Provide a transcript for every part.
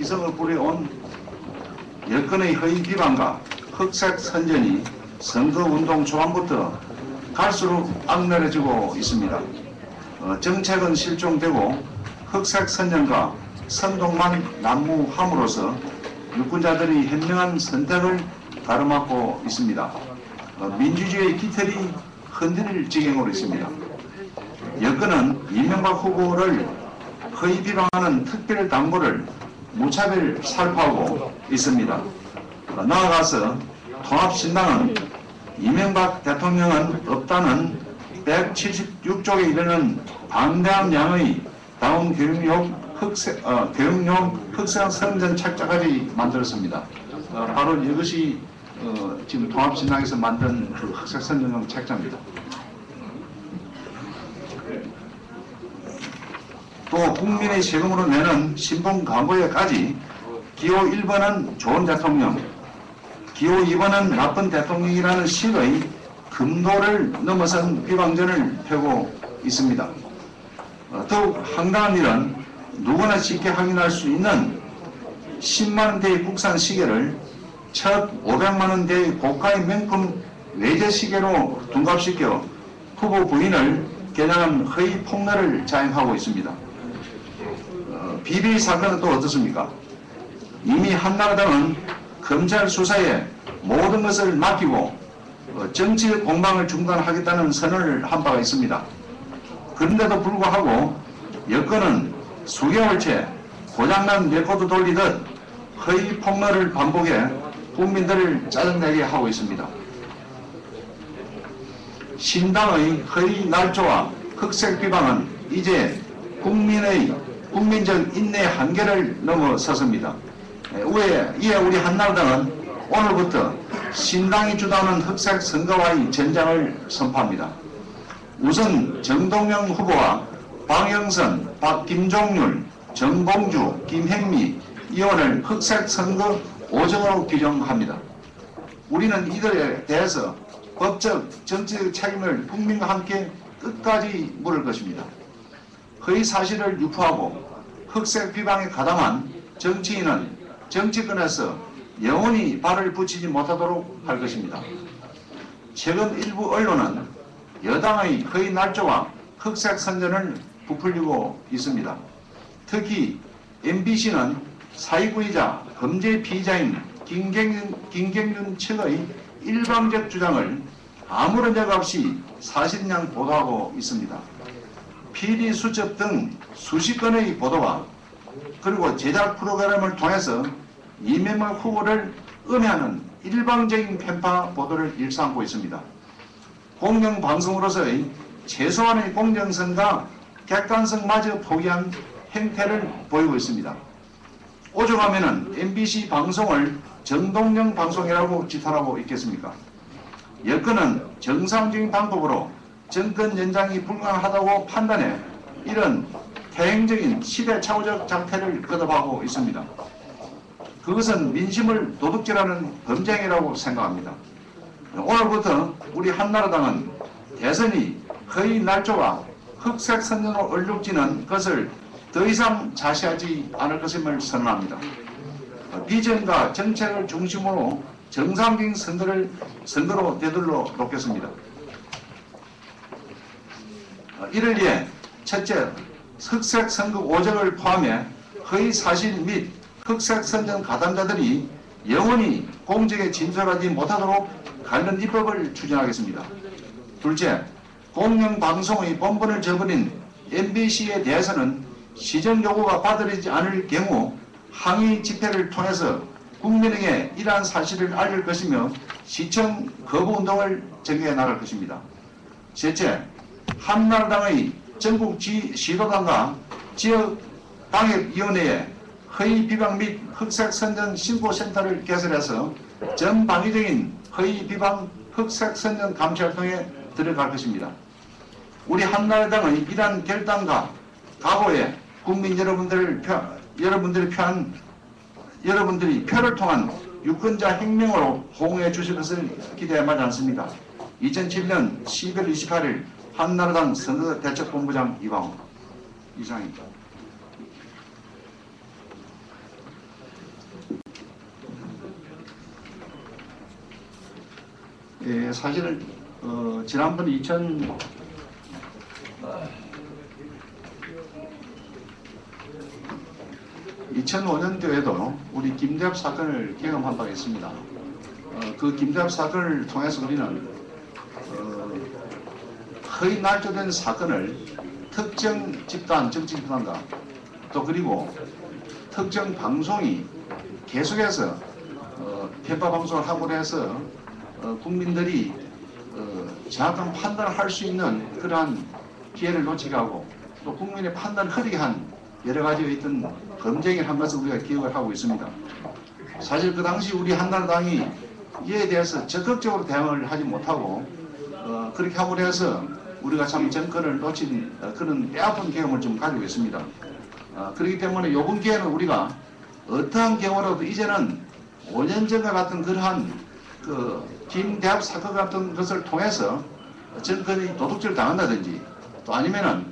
기승을 부려온 여건의 허위 비방과 흑색 선전이 선거운동 초반부터 갈수록 악랄해지고 있습니다. 정책은 실종되고 흑색 선전과 선동만 난무함으로써 유권자들이 현명한 선택을 가로막고 있습니다. 민주주의의 기틀이 흔들릴 지경으로 있습니다. 여권은 이명박 후보를 허위 비방하는 특별 당부를 무차별 살포하고 있습니다. 나아가서 통합신당은 이명박 대통령은 없다는 176쪽에 이르는 방대한 양의 다운교육용 흑색 선전 책자까지 만들었습니다. 바로 이것이 지금 통합신당에서 만든 그 흑색 선전용 책자입니다. 또 국민의 세금으로 내는 신분 광고에까지 기호 1번은 좋은 대통령, 기호 2번은 나쁜 대통령이라는 식의 금도를 넘어선 비방전을 펴고 있습니다. 더욱 황당한 일은 누구나 쉽게 확인할 수 있는 10만원대의 국산 시계를 첫 500만원대의 고가의 명품 외제 시계로 둔갑시켜 후보 부인을 겨냥한 허위 폭로를 자행하고 있습니다. 비비 사건은 또 어떻습니까? 이미 한나라당은 검찰 수사에 모든 것을 맡기고 정치 공방을 중단하겠다는 선언을 한 바가 있습니다. 그런데도 불구하고 여권은 수개월째 고장난 레코드 돌리듯 허위 폭로를 반복해 국민들을 짜증내게 하고 있습니다. 신당의 허위 날조와 흑색 비방은 이제 국민적 인내 한계를 넘어섰습니다. 이에 우리 한나라당은 오늘부터 신당이 주도하는 흑색 선거와의 전장을 선포합니다. 우선 정동영 후보와 방영선, 김종률, 정봉주, 김행미 의원을 흑색 선거 오정으로 규정합니다. 우리는 이들에 대해서 법적, 정치적 책임을 국민과 함께 끝까지 물을 것입니다. 허위 사실을 유포하고 흑색 비방에 가담한 정치인은 정치권에서 영원히 발을 붙이지 못하도록 할 것입니다. 최근 일부 언론은 여당의 허위 날조와 흑색 선전을 부풀리고 있습니다. 특히 MBC는 사기구이자 범죄 피의자인 김경준 측의 일방적 주장을 아무런 예가 없이 사실냥 보도하고 있습니다. PD 수첩 등 수십 건의 보도와 그리고 제작 프로그램을 통해서 이명박 후보를 음해하는 일방적인 편파 보도를 일삼고 있습니다. 공영방송으로서의 최소한의 공정성과 객관성마저 포기한 행태를 보이고 있습니다. 오죽하면 MBC 방송을 정동영 방송이라고 지탄하고 있겠습니까? 여권은 정상적인 방법으로 정권 연장이 불가능하다고 판단해 이런 대행적인 시대착오적 작태를 거듭하고 있습니다. 그것은 민심을 도둑질하는 범죄행위라고 생각합니다. 오늘부터 우리 한나라당은 대선이 허위 날조와 흑색 선전으로 얼룩지는 것을 더 이상 자시하지 않을 것임을 선언합니다. 비전과 정책을 중심으로 정상적인 선거로 되돌려 놓겠습니다. 이를 위해 첫째, 흑색 선거 오적을 포함해 허위 사실 및 흑색 선전 가담자들이 영원히 공정에 진술하지 못하도록 관련 입법을 추진하겠습니다. 둘째, 공영방송의 본분을 저버린 MBC에 대해서는 시정 요구가 받아들이지 않을 경우 항의 집회를 통해서 국민에게 이러한 사실을 알릴 것이며 시청 거부 운동을 전개해 나갈 것입니다. 셋째, 한나라당의 전국 시도당과 지역 방역위원회에 허위 비방 및 흑색 선전 신고센터를 개설해서 전방위적인 허위 비방 흑색 선전 감시 활동에 들어갈 것입니다. 우리 한나라당의 이러한 결단과 각오에 국민 여러분들이 표를 통한 유권자 혁명으로 호응해 주실 것을 기대해 마지 않습니다. 2007년 12월 28일 한나라당 선거대책본부장 이광호 이상입니다. 사실은 지난번 2005년도에도 우리 김대엽 사건을 경험한 바가 있습니다. 그 김대엽 사건을 통해서 우리는 거의 날조된 사건을 특정 집단, 정치 집단과 또 그리고 특정 방송이 계속해서 편파 방송을 하고 해서 국민들이 정확한 판단을 할 수 있는 그러한 기회를 놓치게 하고 또 국민의 판단을 흐리게 한 여러 가지 있던 범죄행위를 한 것을 우리가 기억을 하고 있습니다. 사실 그 당시 우리 한나라당이 이에 대해서 적극적으로 대응을 하지 못하고 그렇게 하고 해서 우리가 참 정권을 놓친 그런 뼈아픈 경험을 좀 가지고 있습니다. 그렇기 때문에 이번 기회는 우리가 어떠한 경우라도 이제는 5년 전과 같은 그러한 김대합 사건 같은 것을 통해서 정권이 도둑질을 당한다든지 또 아니면은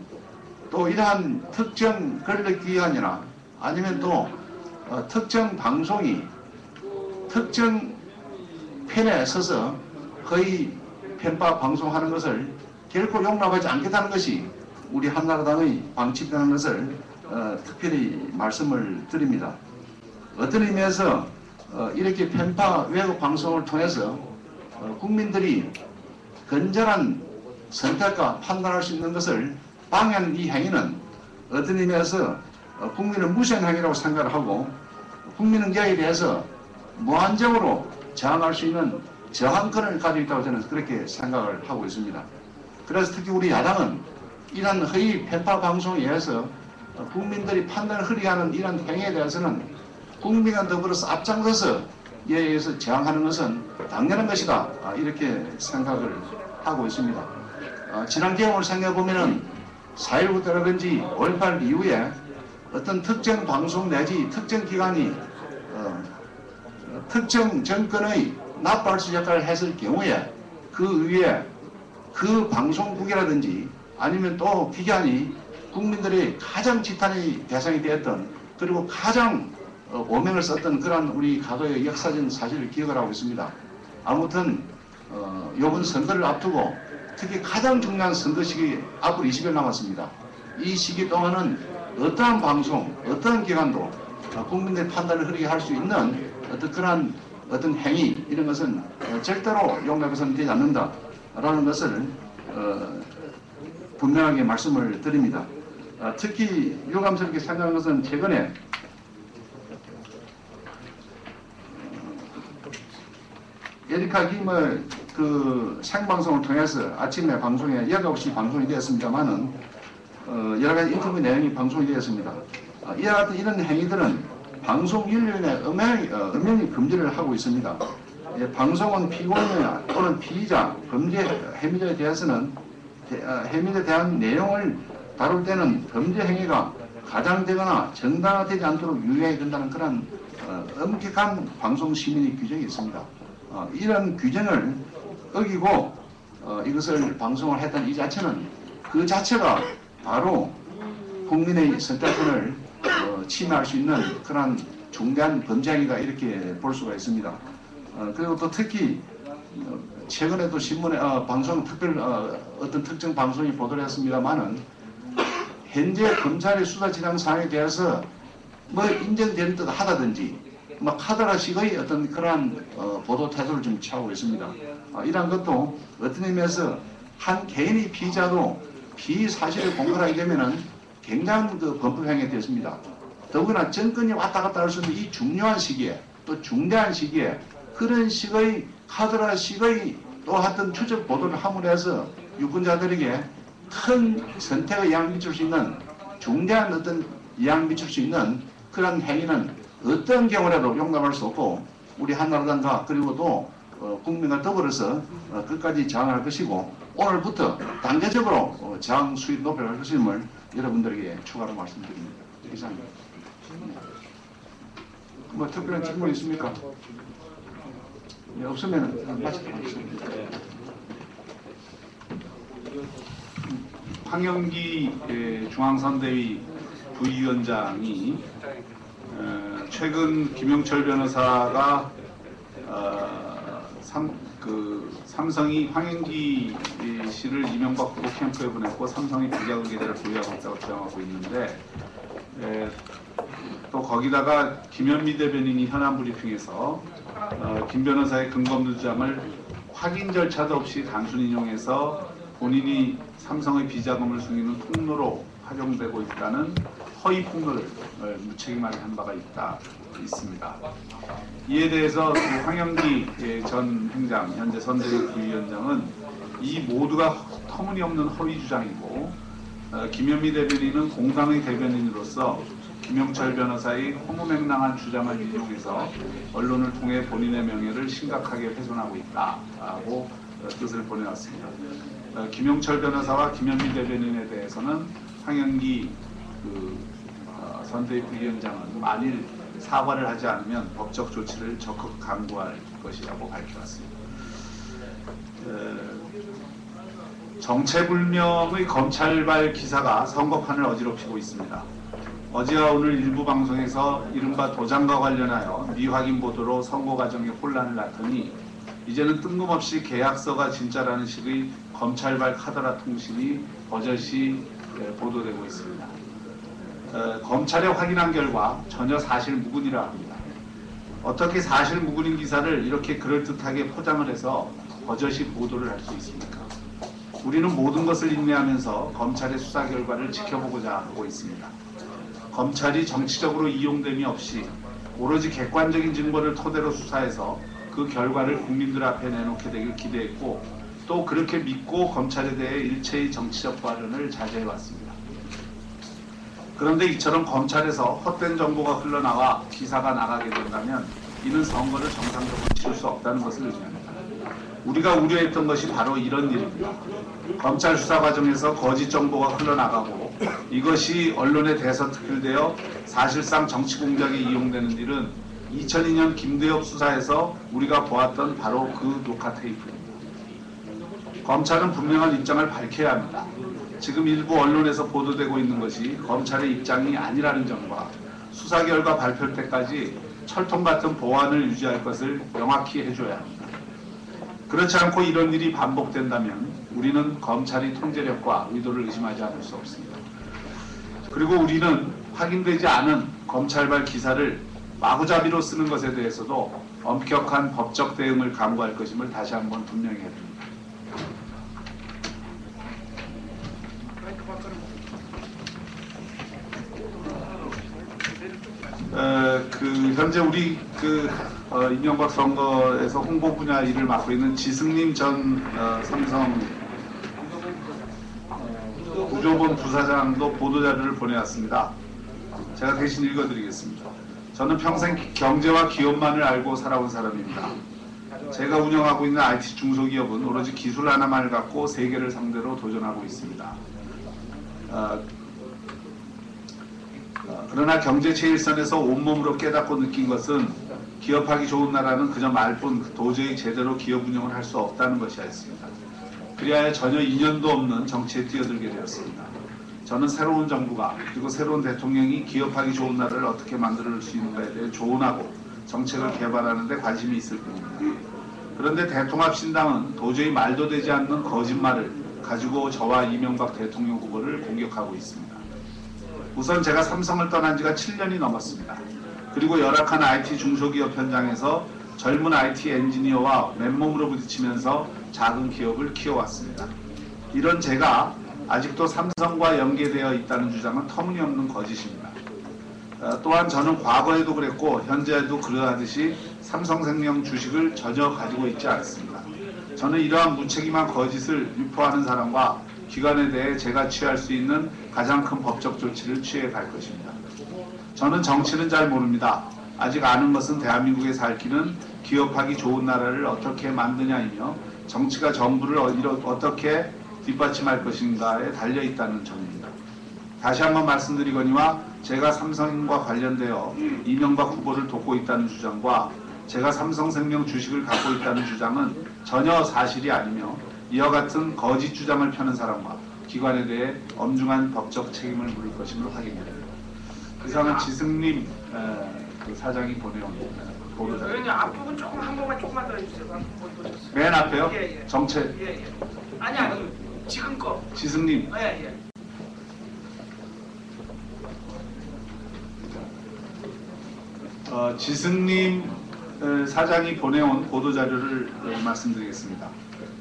또 이러한 특정 권력기관이나 아니면 또 특정 방송이 특정 편에 서서 거의 편파 방송하는 것을 결코 용납하지 않겠다는 것이 우리 한나라당의 방침이라는 것을 특별히 말씀을 드립니다. 어떤 의미에서 이렇게 편파 왜곡 방송을 통해서 국민들이 건전한 선택과 판단할 수 있는 것을 방해하는 이 행위는 어떤 의미에서 국민을 무시한 행위라고 생각을 하고 국민은 여기에 대해서 무한적으로 저항할 수 있는 저항권을 가지고 있다고 저는 그렇게 생각을 하고 있습니다. 그래서 특히 우리 야당은 이런 허위 편파 방송에 의해서 국민들이 판단을 흐리게 하는 이런 행위에 대해서는 국민과 더불어서 앞장서서 이에 의해서 저항하는 것은 당연한 것이다 이렇게 생각을 하고 있습니다. 지난 경험을 생각해보면 4.19 때라든지 5.18 이후에 어떤 특정 방송 내지 특정 기관이 특정 정권의 나팔수 역할을 했을 경우에 그 위에 그 방송국이라든지 아니면 또 기관이 국민들의 가장 지탄의 대상이 되었던 그리고 가장 오명을 썼던 그런 우리 과거의 역사적인 사실을 기억을 하고 있습니다. 아무튼 이번 선거를 앞두고 특히 가장 중요한 선거 시기 앞으로 20일 남았습니다. 이 시기 동안은 어떠한 방송, 어떠한 기관도 국민들의 판단을 흐리게 할 수 있는 어떤 그러한 어떤 행위 이런 것은 절대로 용납해서는 되지 않는다라는 것을 분명하게 말씀을 드립니다. 특히 유감스럽게 생각하는 것은 최근에 에리카 김의 그 생방송을 통해서 아침에 방송에 여과 없이 방송이 되었습니다만은 여러 가지 인터뷰 내용이 방송이 되었습니다. 이와 같은 이런 행위들은 방송 윤리위원회 엄연히 금지를 하고 있습니다. 방송은 피고인이나 또는 피의자, 범죄 혐의자에 대해서는 혐의에 대한 내용을 다룰 때는 범죄 행위가 가장되거나 정당화되지 않도록 유의해야 된다는 그런 엄격한 방송 시민의 규정이 있습니다. 이런 규정을 어기고 이것을 방송을 했던 이 자체는 그 자체가 바로 국민의 선택권을 침해할 수 있는 그런 중대한 범죄 행위다 이렇게 볼 수가 있습니다. 그리고 또 특히 최근에도 신문에 방송 특별 어떤 특정 방송이 보도를 했습니다만은 현재 검찰의 수사 진행 사항에 대해서 뭐 인정되는 듯 하다든지 막 하더라식의 어떤 그러한 보도 태도를 좀 취하고 있습니다. 이러한 것도 어떤 의미에서 한 개인의 피의자도 피의사실을 공갈하게 되면은 굉장한 그 범법행위가 되었습니다. 더구나 정권이 왔다 갔다 할 수 있는 이 중요한 시기에 또 중대한 시기에 그런 식의 카더라식의 또 어떤 추적 보도를 함으로 해서 유권자들에게 큰 선택에 영향을 미칠 수 있는 중대한 어떤 영향을 미칠 수 있는 그런 행위는 어떤 경우라도 용납할 수 없고 우리 한나라당과 그리고 또 국민과 더불어서 끝까지 저항할 것이고 오늘부터 단계적으로 저항 수위를 높여갈 것임을 여러분들에게 추가로 말씀드립니다. 이상입니다. 뭐 특별한 질문 있습니까? 네, 없으면 마치도록 하겠습니다. 황영기 중앙선대위 부위원장이 최근 김영철 변호사가 삼성이 황행기 씨를 이명박 후보 캠프에 보냈고 삼성이 비자금 계좌를 보유하고 있다고 주장하고 있는데 또 거기다가 김현미 대변인이 현안 브리핑에서 김 변호사의 근거 없는 주장을 확인 절차도 없이 단순 인용해서 본인이 삼성의 비자금을 숨기는 통로로 활용되고 있다는 허위 폭로를 무책임하게 한 바가 있습니다. 이에 대해서 그 황영기 전 행장, 현재 선대위 부위원장은 이 모두가 터무니없는 허위 주장이고 김현미 대변인은 공당의 대변인으로서 김영철 변호사의 허무맹랑한 주장을 인용해서 언론을 통해 본인의 명예를 심각하게 훼손하고 있다고 뜻을 보내왔습니다. 김영철 변호사와 김현미 대변인에 대해서는 황영기 선대위 부위원장은 만일 사과를 하지 않으면 법적 조치를 적극 강구할 것이라고 밝혀왔습니다. 정체불명의 검찰발 기사가 선거판을 어지럽히고 있습니다. 어제와 오늘 일부 방송에서 이른바 도장과 관련하여 미확인 보도로 선거 과정에 혼란을 낳더니 이제는 뜬금없이 계약서가 진짜라는 식의 검찰발 카더라 통신이 버젓이 보도되고 있습니다. 검찰에 확인한 결과 전혀 사실 무근이라 합니다. 어떻게 사실 무근인 기사를 이렇게 그럴듯하게 포장을 해서 버젓이 보도를 할 수 있습니까? 우리는 모든 것을 인내하면서 검찰의 수사 결과를 지켜보고자 하고 있습니다. 검찰이 정치적으로 이용됨이 없이 오로지 객관적인 증거를 토대로 수사해서 그 결과를 국민들 앞에 내놓게 되길 기대했고 또 그렇게 믿고 검찰에 대해 일체의 정치적 발언을 자제해왔습니다. 그런데 이처럼 검찰에서 헛된 정보가 흘러나와 기사가 나가게 된다면 이는 선거를 정상적으로 치를 수 없다는 것을 의미합니다. 우리가 우려했던 것이 바로 이런 일입니다. 검찰 수사 과정에서 거짓 정보가 흘러나가고 이것이 언론에 대서특필되어 사실상 정치 공작에 이용되는 일은 2002년 김대엽 수사에서 우리가 보았던 바로 그 녹화 테이프입니다. 검찰은 분명한 입장을 밝혀야 합니다. 지금 일부 언론에서 보도되고 있는 것이 검찰의 입장이 아니라는 점과 수사 결과 발표 때까지 철통 같은 보안을 유지할 것을 명확히 해줘야 합니다. 그렇지 않고 이런 일이 반복된다면 우리는 검찰의 통제력과 의도를 의심하지 않을 수 없습니다. 그리고 우리는 확인되지 않은 검찰발 기사를 마구잡이로 쓰는 것에 대해서도 엄격한 법적 대응을 강구할 것임을 다시 한번 분명히 해드립니다. 현재 우리 이명박 선거에서 홍보 분야 일을 맡고 있는 지승림 전 삼성 구조본 부사장도 보도자료를 보내왔습니다. 제가 대신 읽어드리겠습니다. 저는 평생 경제와 기업만을 알고 살아온 사람입니다. 제가 운영하고 있는 IT 중소기업은 오로지 기술 하나만을 갖고 세계를 상대로 도전하고 있습니다. 그러나 경제 최일선에서 온몸으로 깨닫고 느낀 것은 기업하기 좋은 나라는 그저 말뿐 도저히 제대로 기업 운영을 할 수 없다는 것이었습니다. 그리하여 전혀 인연도 없는 정치에 뛰어들게 되었습니다. 저는 새로운 정부가 그리고 새로운 대통령이 기업하기 좋은 나라를 어떻게 만들 수 있는가에 대해 조언하고 정책을 개발하는 데 관심이 있을 뿐입니다. 그런데 대통합신당은 도저히 말도 되지 않는 거짓말을 가지고 저와 이명박 대통령 후보를 공격하고 있습니다. 우선 제가 삼성을 떠난 지가 7년이 넘었습니다. 그리고 열악한 IT 중소기업 현장에서 젊은 IT 엔지니어와 맨몸으로 부딪히면서 작은 기업을 키워왔습니다. 이런 제가 아직도 삼성과 연계되어 있다는 주장은 터무니없는 거짓입니다. 또한 저는 과거에도 그랬고 현재에도 그러하듯이 삼성생명 주식을 전혀 가지고 있지 않습니다. 저는 이러한 무책임한 거짓을 유포하는 사람과 기관에 대해 제가 취할 수 있는 가장 큰 법적 조치를 취해 갈 것입니다. 저는 정치는 잘 모릅니다. 아직 아는 것은 대한민국에 살기는 기업하기 좋은 나라를 어떻게 만드냐이며 정치가 정부를 어떻게 뒷받침할 것인가에 달려있다는 점입니다. 다시 한번 말씀드리거니와 제가 삼성과 관련되어 이명박 후보를 돕고 있다는 주장과 제가 삼성생명 주식을 갖고 있다는 주장은 전혀 사실이 아니며 이와 같은 거짓 주장을 펴는 사람과 기관에 대해 엄중한 법적 책임을 물을 것임을 확인드립니다. 이상은 지승림 그 사장이 보내온 보도자. 의원님 앞부분 조금 한 번만 조금만 더 해주세요. 맨 앞에요? 예, 예. 정체 예, 예. 아니 지금 거. 지승님. 예, 예. 지승님 사장이 보내온 보도자료를 말씀드리겠습니다.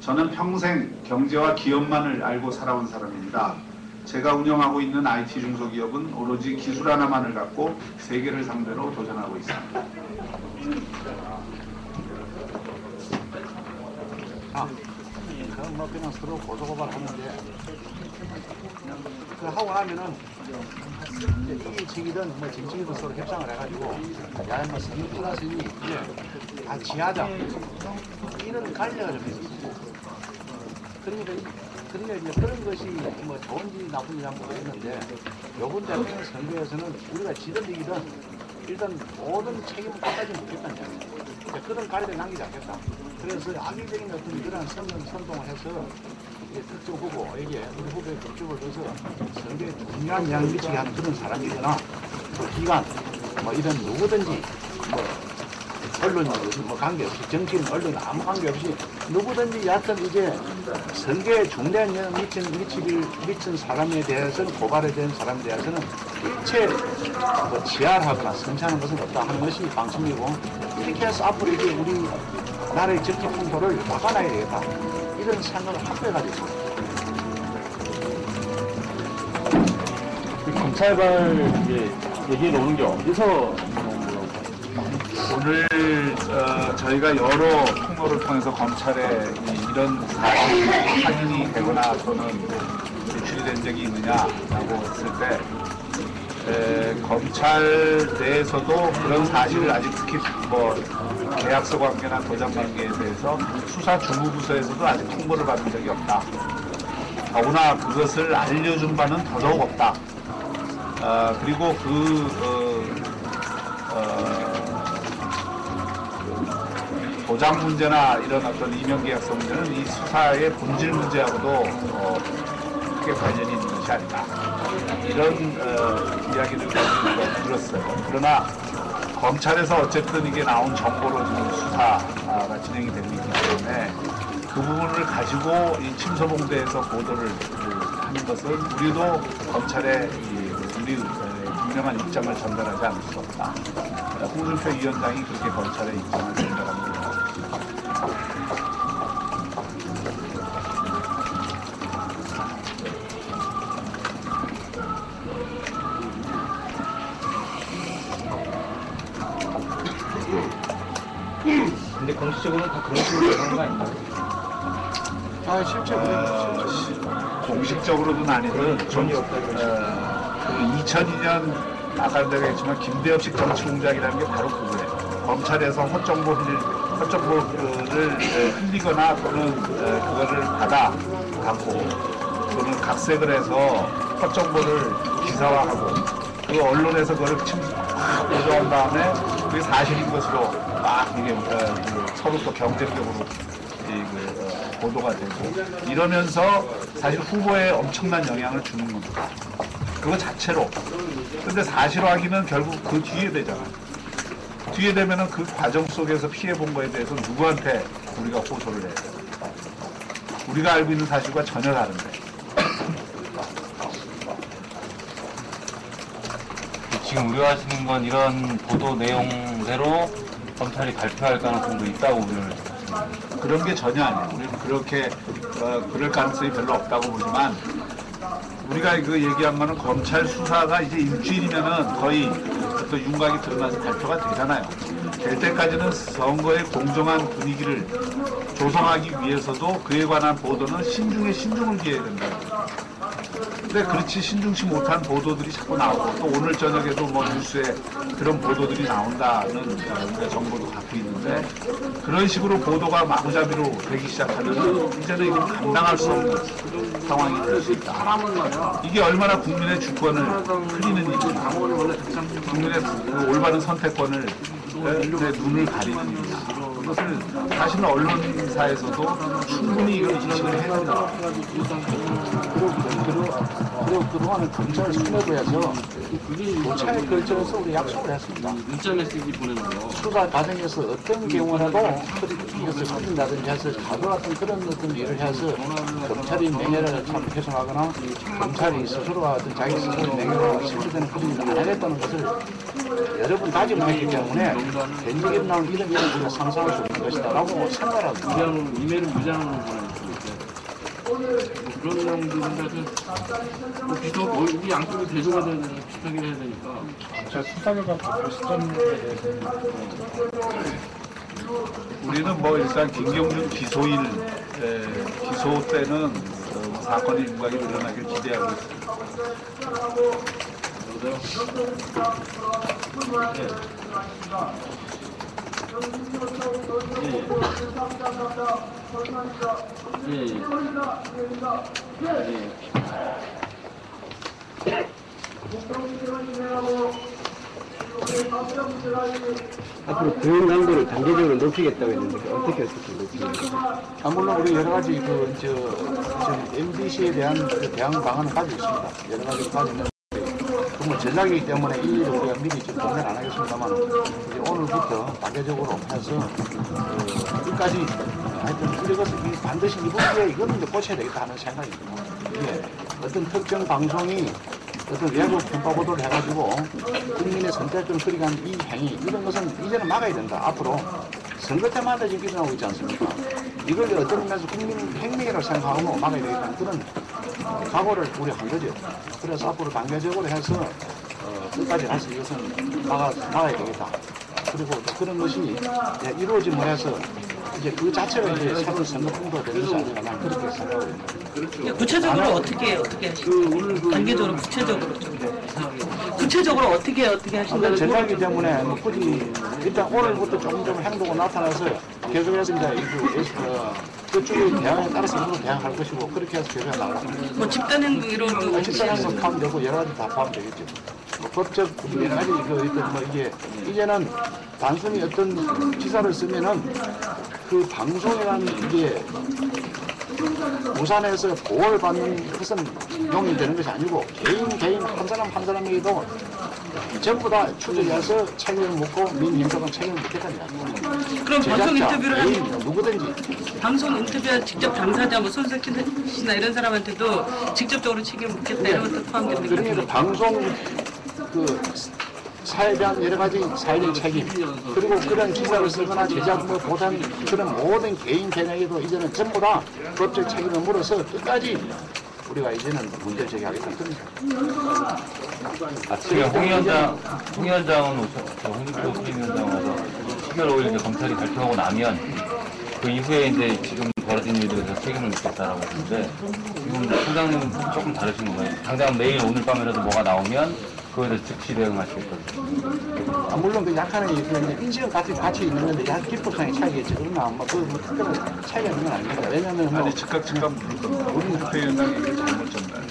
저는 평생 경제와 기업만을 알고 살아온 사람입니다. 제가 운영하고 있는 IT 중소기업은 오로지 기술 하나만을 갖고 세계를 상대로 도전하고 있습니다. 그건 뭐 그냥 서로 고소고발 하는데 그 하고 나면은 이제 이기적이든 뭐 정치이든 서로 협상을 해가지고 야뭐 승인 플러스니 이제 다 지하자 이런 관리가 좀 있었고 그러니까 이제 그런 것이 뭐 좋은지 나쁜지 잘 모르겠는데 요번 대통령 선거에서는 우리가 지든 이기든 일단 모든 책임을 끝까지 묻겠다는 이야기예요. 그런 가리를 남기지 않겠다. 그래서 악의적인 어떤 그런 선동을 해서 이게 특정 후보에게 우리 후보의 급집을 둬서 선거에 중요한 영향을 미치게 하는 그런 사람이거나 또 기관 뭐 이런 누구든지 뭐 언론이든 뭐 관계없이 정치인 언론 아무 관계없이 누구든지 여하튼 이제 선거에 중대한 영향을 미친 사람에 대해서는 고발에 대한 사람에 대해서는 일체 뭐 지하하거나 성찰하는 것은 없다 하는 것이 방침이고 이렇게 해서 앞으로 이제 우리 나라의 정치 풍토를 막아놔야 되겠다 이런 생각을 확보해가지고 검찰발 이제 얘기해 놓는 게 어디서 오늘 저희가 여러 통로를 통해서 검찰에 이런 사실이 확인이 되거나 또는 제출이 된 적이 있느냐라고 했을 때 검찰 내에서도 그런 사실을 아직 특히 뭐 계약서 관계나 도장 관계에 대해서 수사 중부부서에서도 아직 통보를 받은 적이 없다. 더구나 그것을 알려준 바는 더더욱 없다. 그리고 도장 문제나 이런 어떤 이명계약서 문제는 이 수사의 본질 문제하고도 크게 관련이 있는 것이 아니다. 이런 이야기들까지 들었어요. 그러나 검찰에서 어쨌든 이게 나온 정보로 지금 수사가 진행이 되고 있기 때문에 그 부분을 가지고 이 침소봉대에서 보도를 하는 것은 우리도 검찰에 우리 분명한 입장을 전달하지 않을 수 없다. 홍준표 위원장이 그렇게 검찰의 입장을 전달합니다. 근데 공식적으로는 다 그런 식으로 하는 거 아닌가요? 아 실제 공식적으로는 아니든 좀 2002년 아까 내가 했지만 김대엽식 정치 공작이라는 게 바로 그거예요. 검찰에서 헛정보를 흘리거나 또는 그거를 받아 갖고 또는 각색을 해서 헛정보를 기사화하고 그 언론에서 그거를 보도한 다음에 그게 사실인 것으로 막 이게 서로 또 경쟁적으로 보도가 되고 이러면서 사실 후보에 엄청난 영향을 주는 겁니다. 그거 자체로. 근데 사실 확인은 결국 그 뒤에 되잖아요. 뒤에 되면은 그 과정 속에서 피해 본 거에 대해서 누구한테 우리가 호소를 해야 돼요. 우리가 알고 있는 사실과 전혀 다른데. 지금 우려하시는 건 이런 보도 내용대로 검찰이 발표할 가능성도 있다고 우려를 그런 게 전혀 아니에요. 우리는 그렇게 그럴 가능성이 별로 없다고 보지만 우리가 그 얘기한 거는 검찰 수사가 이제 일주일이면은 거의 또 윤곽이 드러나서 발표가 되잖아요. 될 때까지는 선거의 공정한 분위기를 조성하기 위해서도 그에 관한 보도는 신중에 신중을 기해야 된다. 근데 그렇지 신중치 못한 보도들이 자꾸 나오고 또 오늘 저녁에도 뭐 뉴스에 그런 보도들이 나온다는 우리가 정보도 갖고 있는데 그런 식으로 보도가 마구잡이로 되기 시작하면 이제는 이건 감당할 수 없는 상황이 될 수 있다. 이게 얼마나 국민의 주권을 흘리는 일이냐, 국민의 그 올바른 선택권을 내 눈을 가리는 일이냐. 그것을 사실 언론사에서도 충분히 이걸 지시를 해야 된다. 그리고 그동안은 검찰 손해보여서 도착에 걸쳐서 우리 약속을 했습니다. 문자 메시지 보내는 거. 수사 과정에서 어떤 경우라도 이것을 숨긴다든지 해서 가도 같은 그런 어떤 일을 해서 검찰이 명예를 참 훼손하거나 검찰이 스스로가 어떤 자기 스스로의 명예가 침해되는 그런 일을 안 하겠다는 것을 여러 번 다짐을 했기 때문에 된적이 나온 이런 일은 우리가 상상할 수 없는 것이다라고 생각합니다. 이메일을 무장으로 보내는 그런 내용들인데 비슷 이 양쪽이 대조가 되는 비슷하게 해야 되니까. 저 수사 결과 그 시점에 대해서 우리는 뭐 일단 김경준 기소일 기소 때는 사건의 윤곽이 드러나길 기대하고 있습니다. 앞으로 교육 강도를 단계적으로 높이겠다고 했는데 어떻게 높이겠습니까? 물론 우리 여러 가지 MBC에 대한 그 대응 방안을 가지고 있습니다. 여러 가지 가지고 있는데 정말 전략이기 때문에 이 일을 우리가 미리 좀 공개는 안 하겠습니다만 이제 오늘부터 단계적으로 해서 끝까지 하여튼 이것을 반드시 이번 기회에 이거는 이제 고쳐야 되겠다 하는 생각입니다. 이게 어떤 특정 방송이 어떤 외국 편파 보도를 해가지고 국민의 선택권을 그리간 이 행위 이런 것은 이제는 막아야 된다. 앞으로 선거 때마다 지금 일어나고 있지 않습니까? 이걸 어떤 면에서 국민 행위라고 생각하고 막아야 되겠다는 그런 각오를 우리 한 거죠. 그래서 앞으로 단계적으로 해서 끝까지 가서 이것은 막아야 되겠다. 그리고 또 그런 것이 이루어지 못해서 이제 그 자체가 이제 새로운 선거풍도가 되지 않을까 난 그렇게 생각하고 있습니다. 구체적으로 어떻게 하시나요? 단계적으로 구체적으로 좀 구체적으로 어떻게 하신다는 전략이기 때문에 뭐 굳이 일단 오늘부터 조금 행동이 나타나서 계속해서 이제 그쪽의 대항에 따라서 일부러 대항할 것이고 그렇게 해서 계속 나갑니다. 뭐 집단행동 이런 집단행동 포함되고 여러 가지 다 포함되겠죠. 뭐 법적 여러 가지 뭐 이게 이제는 단순히 어떤 기사를 쓰면은 그 방송이라는 이게 우산에서 보호를 받는 것은 용이 되는 것이 아니고 개인 한 사람에게도 전부 다 추적해서 책임을 묻고 민민족은 책임을 묻겠다는 이야기입니다. 그럼 방송 인터뷰를 하면 누구든지 방송 인터뷰한 직접 당사자 뭐 손석희 씨나 이런 사람한테도 직접적으로 책임을 묻겠다 이런 것도 포함됩니까? 그러니까 방송 사회에 대한 여러 가지 사회적 책임 그리고 그런 기사를 쓰거나 제작물 보단 그런 모든 개인 개념에도 이제는 전부 다 법적 책임을 물어서 끝까지 우리가 이제는 문제를 제기하겠다는 겁니다. 아침에 홍 위원장은 홍준표 부위원장 와서 12월 5일 이제 검찰이 발표하고 나면 그 이후에 이제 지금 벌어진 일들에 대해서 책임을 묻겠다라고 했는데 지금 총장님은 조금 다르신 건가요? 당장 내일 오늘 밤이라도 뭐가 나오면 그거에 대해서 즉시 대응하시겠다고요? 물론 그 약간의 인식은 같이 있는 건데 약 기법상의 차이겠죠. 그러나 뭐 특별한 차이가 있는 건 아닙니다. 왜냐하면 아니 즉각 부를 겁니다. 홍준표 위원장이 이걸 잘못 전달.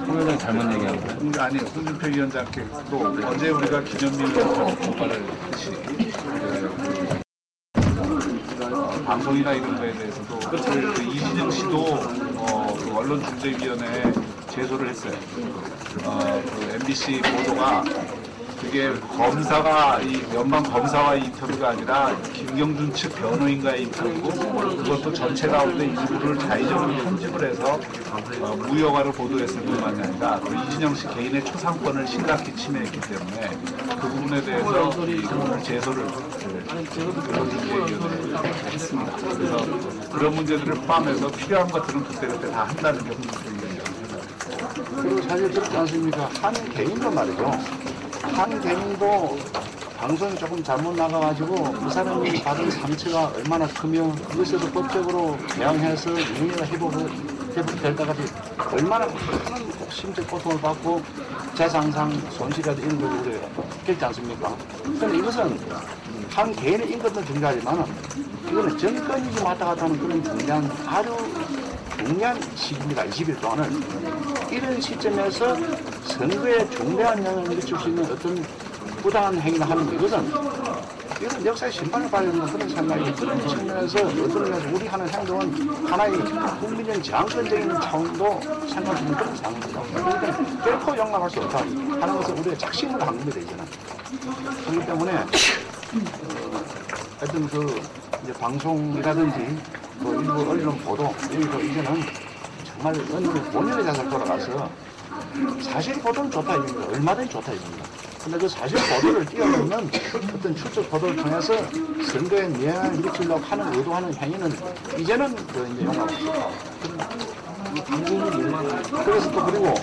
홍 위원장이 잘못 얘기한 거예요? 아니 홍준표 위원장께도 어제 우리가 기념일을 고발을 했듯이 방송이나 이런 거에 대해서도 그 이진영 씨도 그 언론중재위원회에 제소를 했어요. 그 MBC 보도가 그게 검사가 연방 검사와의 인터뷰가 아니라 김경준 측 변호인과의 인터뷰고 그것도 전체 가운데 일부를 자의적으로 편집을 해서 무효화를 보도했을 뿐만이 아니라 그 이진영 씨 개인의 초상권을 심각히 침해했기 때문에 그 부분에 대해서 제소를 언론중재위원회에 했습니다. 그래서 그런 문제들을 포함해서 필요한 것들은 그때그때 다 한다는 게 홍준표 위원장입니다. 그리고 사실 그렇지 않습니까? 한 개인도 말이죠. 한 개인도 방송이 조금 잘못 나가가지고 그 사람이 받은 상처가 얼마나 크며 그것에도 법적으로 대항해서 명예가 회복될 때까지 얼마나 큰 심적 고통을 받고 재산상 손실이라도 이런 걸 우려요. 그렇지 않습니까? 그런데 이것은 한 개인의 인권도 중요하지만 이거는 정권이지 왔다 갔다 하는 그런 중요한 아주 중요한 시기입니다. 20일 동안을. 이런 시점에서 선거에 중대한 영향을 미칠 수 있는 어떤 부당한 행위를 하는 것, 이것은 이런 역사의 심판을 받는 그런 생각이 그런 측면에서 어떤 면에서 우리 하는 행동은 하나의 국민적 제한권적인 차원도 생각할 수 있는 그런 상황입니다. 그러니까 결코 용납할 수 없다 하는 것을 우리가 작심을 한 겁니다, 이제는. 그렇기 때문에 하여튼 그 이제 방송이라든지 또 일부 언론 보도 여기도 이제는 정말 어느 본연의 자세로 돌아가서 사실 보도는 좋다 이겁니다. 얼마든지 좋다 이겁니다. 근데 그 사실 보도를 뛰어넘는 어떤 추적 보도를 통해서 선거에 미행을 일으키려고 하는 의도하는 행위는 이제는 그 이제 용납할 수 없다. 그래서 또 그리고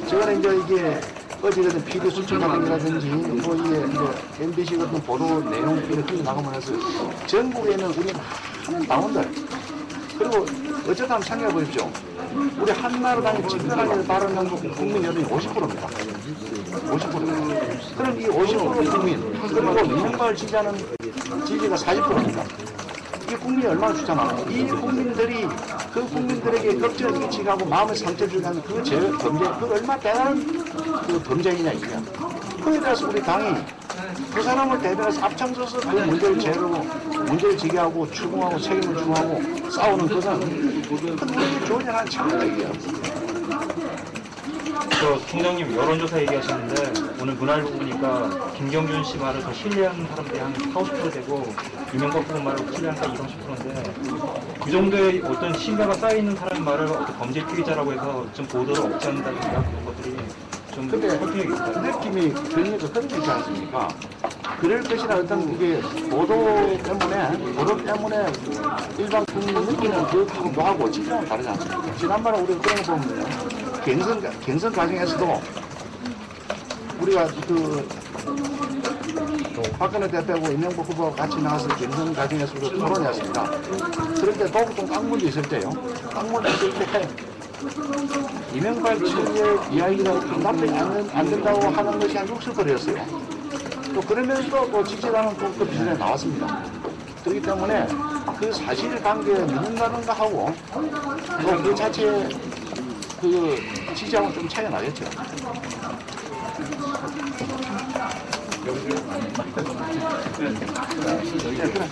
저는 이제 이게 어제 같은 PD 수출 과정이라든지 뭐 이게 이제 MBC 같은 보도 내용 이렇게 나가면 해서 전국에는 우리 많은 당원들 그리고 어쨌든 한번 생각해 보십시오. 우리 한나라당이 집권하는 바른한국 국민 여론이 50%입니다. 50%. 그럼 이 50% 국민 그리고 이명박을 지지하는 지지가 40%입니다. 이 국민이 얼마나 주잖아요. 이 국민들이 그 국민들에게 걱정을 끼치고 마음을 상처를 주게 하는 그 범죄, 그 얼마나 대단한 그 범죄이냐 이게. 그에 대해서 우리 당이 그 사람을 대변해서 앞장서서 그 문제를 문제를 제기하고 추궁하고 책임을 추궁하고 싸우는 것은 그건 조연한 참작이에요. 총장님 여론조사 얘기하시는데 오늘 문화일보 보니까 김경준 씨 말을 더 신뢰하는 사람들이 한 40% 되고 이명박 후보 말을 신뢰하는 사람이 20%인데 그 정도의 어떤 신뢰가 쌓여있는 사람의 말을 어떤 범죄 피의자라고 해서 좀 보도를 억제한다든가 그런 것들이 좀 근데 설득력이 있을까요? 느낌이 그런 게 흐르지 않습니까? 그럴 것이라 어떤 이게 보도 때문에 일반 국민이 느끼는 그 감도하고 진정은 다르지 않습니까? 지난번에 우리가 그런 거 보면 경선 과정에서도 우리가 그 박근혜 대표하고 이명박 후보가 같이 나와서 경선 과정에서 토론을 했습니다. 그런데 도곡동 깡문도 있을 때요. 깡문도 있을 때 이명박 측의 이야기가 답변이 안 된다고 하는 것이 한 60%였어요. 또 그러면서 또 지지라는 그 비전에 나왔습니다. 그렇기 때문에 그 사실관계에 믿는다는가 하고 또 그 자체의 그 지지하고는 좀 차이가 나겠죠. 네, 그래.